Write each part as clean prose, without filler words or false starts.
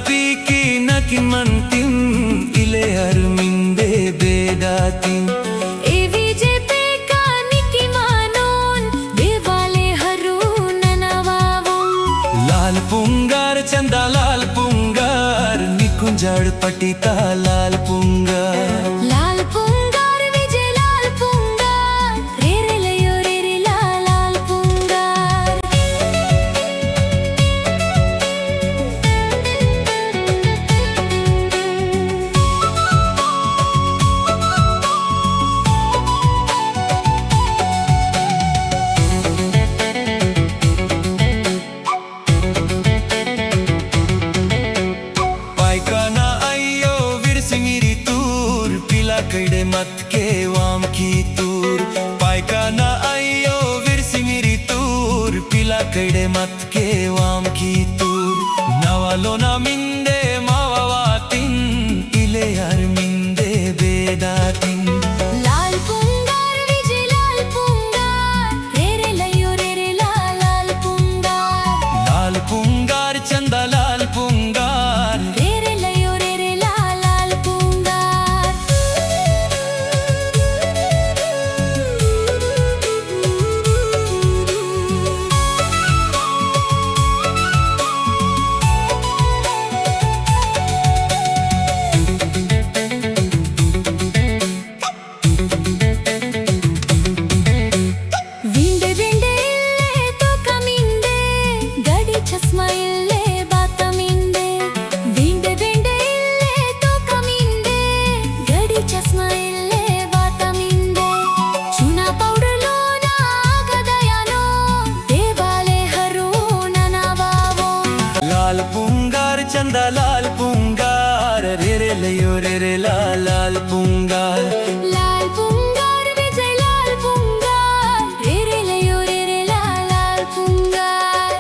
piki nakin mantim ile arminde bedatim एवीजेपे कानिकी मानोन देवाले हरून नवावों लाल पुंगार चंदा लाल पुंगार निकुंजड़ पटिता लाल पुंगार लाल पुंगार विजय लाल पुंगार रे रे लयो रे रे लाल पुंगार पायकाना अयो विरसिंगिरी तूर पिला कड़े मत के वाम की तूर पायकाना अयो विरसिंगिरी तूर पिला कड़े मत के वाम की तूर नवालो ना मिंदे मावावातिन इले यार मिंदे बेदातिन लाल पुंगार विजय लाल पुंगार रे रे लयो रे रे लाल पुंगार लाल पुंगार चंदा लाल पुंगार रे रे लयो रे रे लाल पुंगार विंडे विंडे इल्ले तो कमिंदे गडी चष्मा इल्ले बातमिंदे विंडे विंडे इल्ले तो कमिंदे गडी चष्मा इल्ले बातमिंदे चुना पाउडर लोना गदयानो देवाले हरून नवावो लाल पुंगार चंदा लाल पुंगार रे रे लयो रे रे लाल पुंगार लाल पुंगार विजय लाल पुंगार रे रे लयो रे रे लाल पुंगार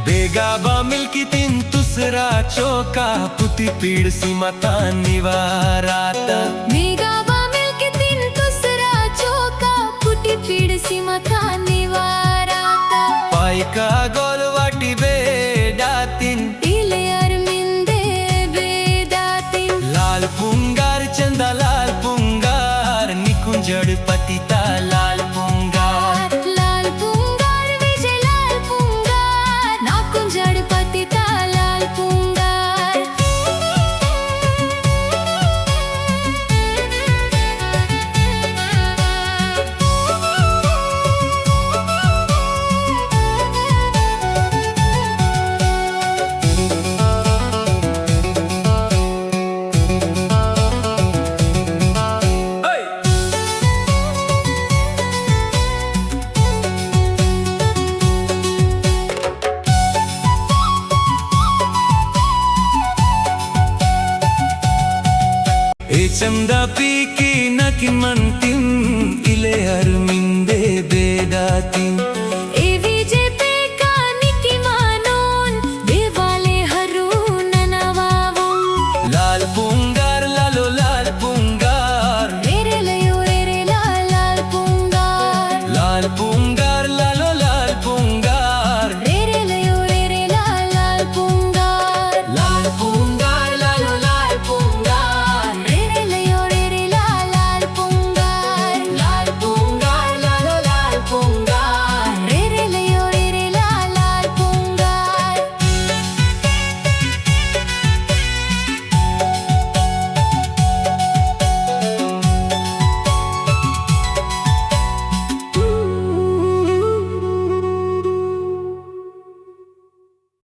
बेगाबा मिल्की तीन तुसरा चौका पुती पीड़ सीमाता निवाराता मेगाबा मिलके तीन तुसरा चौका पुटी पीड़ सीमा खाने वाराता पायका गोल वाटी बेडातिन इले अरमिंदे बेदातिन लाल पुंगार चंदा लाल पुंगार निकुंजड़ पतिता लाल पुंगार लाल पुंगार विजय लाल पुंगार नाकुंजड़ पतिता लाल पुंगार चंदा पीकी नकिन मंतिम इले अरमिंदे बेदातिम